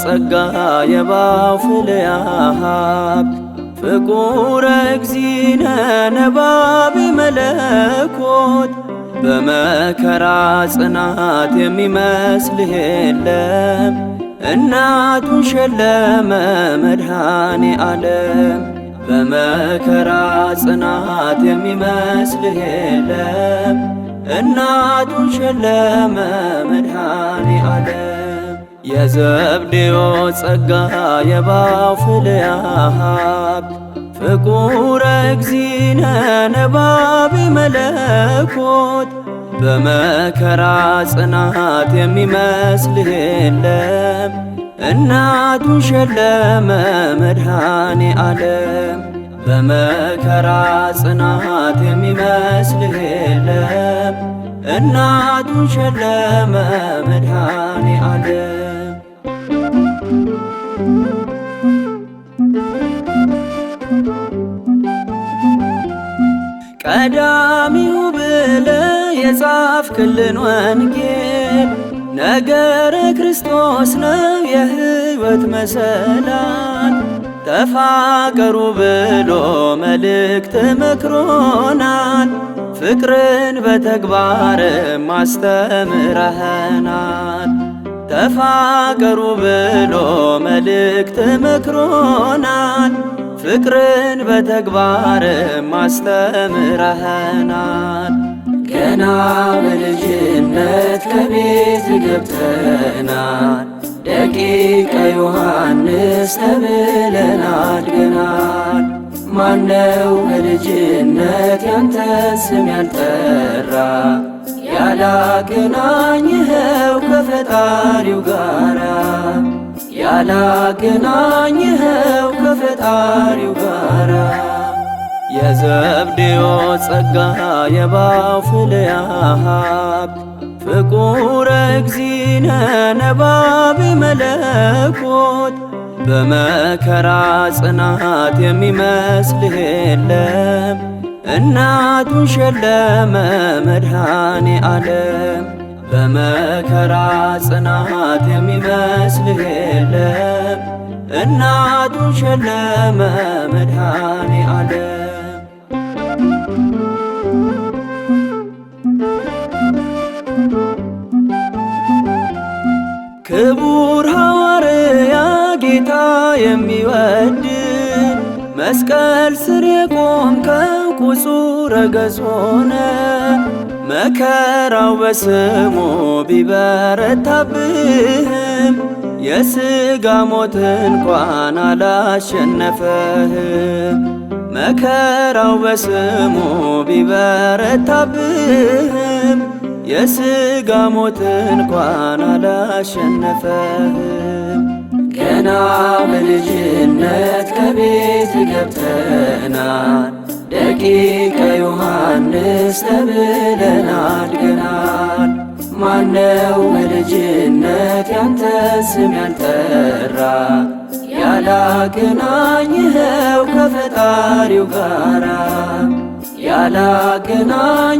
ጸጋ የባፍልያሃብ ፍቁረ እግዚእነ ነባቤ መለኮት በመከራ ጽናት የሚመስልህ የለም። እናቱን ሸለመ መድኃኔ ዓለም በመከራ ጽናት የሚመስልህ የለም። እናቱን ሸለመ መድኃኔ ዓለም የዘብዴዎስ ጸጋ የባፍልያሃብ ፍቁረ እግዚእነ ነባቤ መለኮት በመከራ ጽናት የሚመስልህ የለም። እናቱን ሸለመ መድኃኔ ዓለም በመከራ ጽናት የሚመስልህ የለም። እናቱን ሸለመ መድኃኔ ዓለም ቀዳሚው ብለህ የጻፍክልን ወንጌል ነገረ ክርስቶስ ነው የሕይወት መሰላል። ተፋቀሩ ብሎ መልእክት መክሮናል። ፍቅርን በተግባርም አስተምረኸናል። ተፋቀሩ ብሎ መልእክት መክሮናል። ፍቅርን በተግባርም አስተምረኸናል። ገና በልጅነት ከቤት ገብተናል። ደቂቀ ዮሐንስ ተብለን አድገናል። ማነው በልጅነት ያንተ ስም ያልጠራ? ያላገናኝኸው ከፈጣሪው ጋራ ያላገናኝኸው ከፈጣሪው ጋራ የዘብዴዎስ ጸጋ የባፍልያሃብ ፍቁረ እግዚእነ ነባቤ መለኮት በመከራ ጽናት የሚመስልህ የለም። እናቱን ሸለመ መድኃኔ ዓለም በመከራ ጽናት የሚመስልህ የለም። እናቱን ሸለመ መድኃኔ ዓለም ክቡር ሐዋርያ ጌታ የሚወድ መስቀል ስር የቆምከው ቁጹረ ገጽ ሆነ። መከራው በስሙ ቢበረታብህም የሥጋ ሞት እንኳን አላሸነፈህም። መከራው በስሙ ቢበረታብህም የሥጋ ሞት እንኳን አላሸነፈህም። ገና በልጅነት ከቤት ገብተናል። ደቂቀ ዮሐንስ ተብለን አድገናል። ማነው በልጅነት ያንተ ስም ያልጠራ? ያላገናኝኸው ከፈጣሪው ጋራ ያላገናኝኸው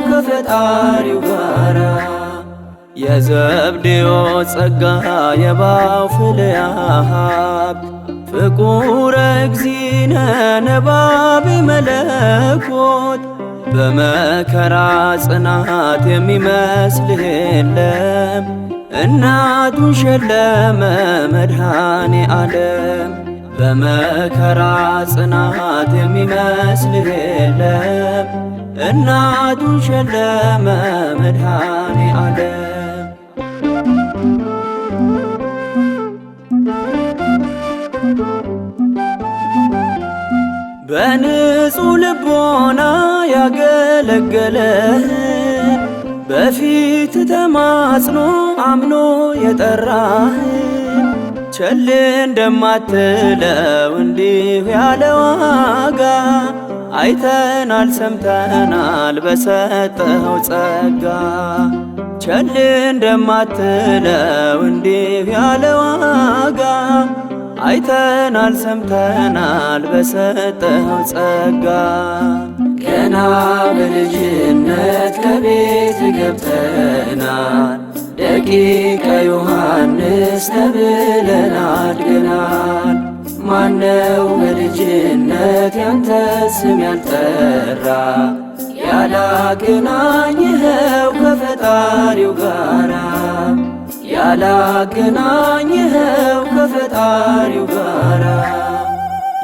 ከፈጣሪው ጋራ የዘብዴዎስ ጸጋ የባፍልያሃብ ፍቁረ እግዚእነ ነባቤ መለኮት በመከራ ጽናት የሚመስልህ የለም። እናቱን ሸለመ መድኃኔ ዓለም በመከራ ጽናት የሚመስልህ የለም። እናቱን ሸለመ መድኃኔ ዓለም በንጹሕ ልቦና ያገለገለህን በፊት ተማጽኖ አምኖ የጠራህን ቸል እንደማትለው እንዲሁ ያለ ዋጋ አይተናል ሰምተናል በሰጠኸው ጸጋ። ቸል እንደማትለው እንዲሁ ያለ ዋጋ አይተናል ሰምተናል በሰጠኸው ጸጋ። ገና በልጅነት ከቤት ገብተናል። ደቂቀ ዮሐንስ ተብለን አድገናል። ማነው በልጅነት ያንተ ስም ያልጠራ? ያላገናኝኸው ከፈጣሪው ጋራ ያላገናኝኸው ከፈጣሪው ጋራ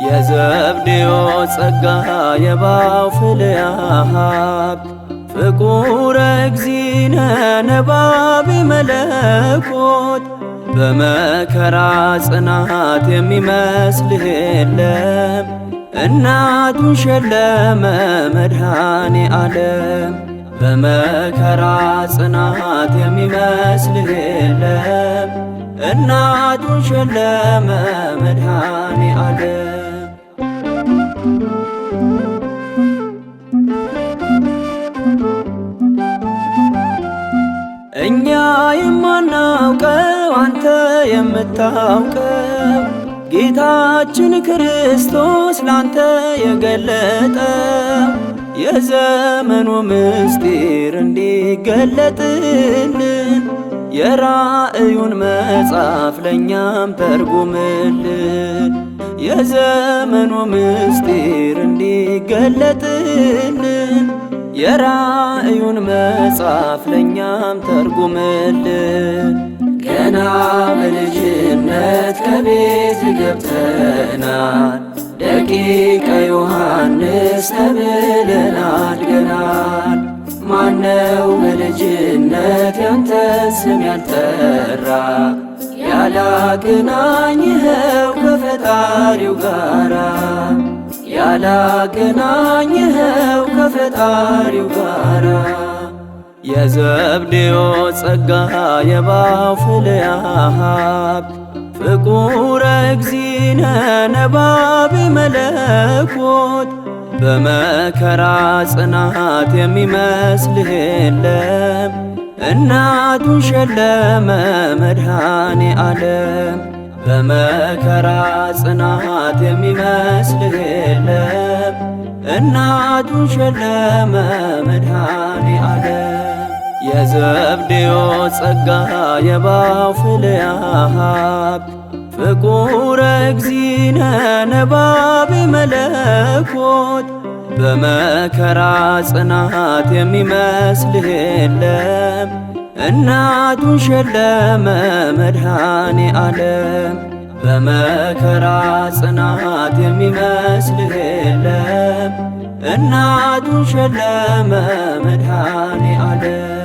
የዘብዴዎስ ጸጋ የባውፍልያ ሀብት ፍቁረ እግዚእነ ነባቤ መለኮት በመከራ ጽናት የሚመስልህ የለም። እናቱን ሸለመ መድኃኔ ዓለም በመከራ ጽናት የሚመስልህ የለም። እናቱን ሸለመ መድኃኔ ዓለም እኛ የማናውቀው አንተ የምታውቀው ጌታችን ክርስቶስ ላንተ የገለጠው የዘመኑ ምስጢር እንዲገለጥልን የራእዩን መጽሐፍ ለእኛም ተርጉምልን። የዘመኑ ምስጢር እንዲገለጥልን የራእዩን መጽሐፍ ለእኛም ተርጉምልን። ገና በልጅነት ከቤት ገብተናል። ደቂቀ ዮሐንስ ተብለን አድገናል። ማነው በልጅነት ያንተ ስም ያልጠራ? ያላገናኝኸው ከፈጣሪው ጋራ ያላገናኝኸው ከፈጣሪው ጋራ የዘብዴዎስ ጸጋ የባውፍልያ ሀብት ፍቁረ እግዚእነ ነባቤ መለኮት በመከራ ጽናት የሚመስልህ የለም። እናቱን ሸለመ መድኃኔ ዓለም በመከራ ጽናት የሚመስልህ የለም። እናቱን ሸለመ መድኃኔ ዓለም የዘብዴዎስ ጸጋ የባውፍልያ ሀብት ፍቁረ እግዚእነ ነባቤ መለኮት በመከራ ጽናት የሚመስልህ የለም። እናቱን ሸለመ መድኃኔ ዓለም በመከራ ጽናት የሚመስልህ የለም። እናቱን ሸለመ መድኃኔ ዓለም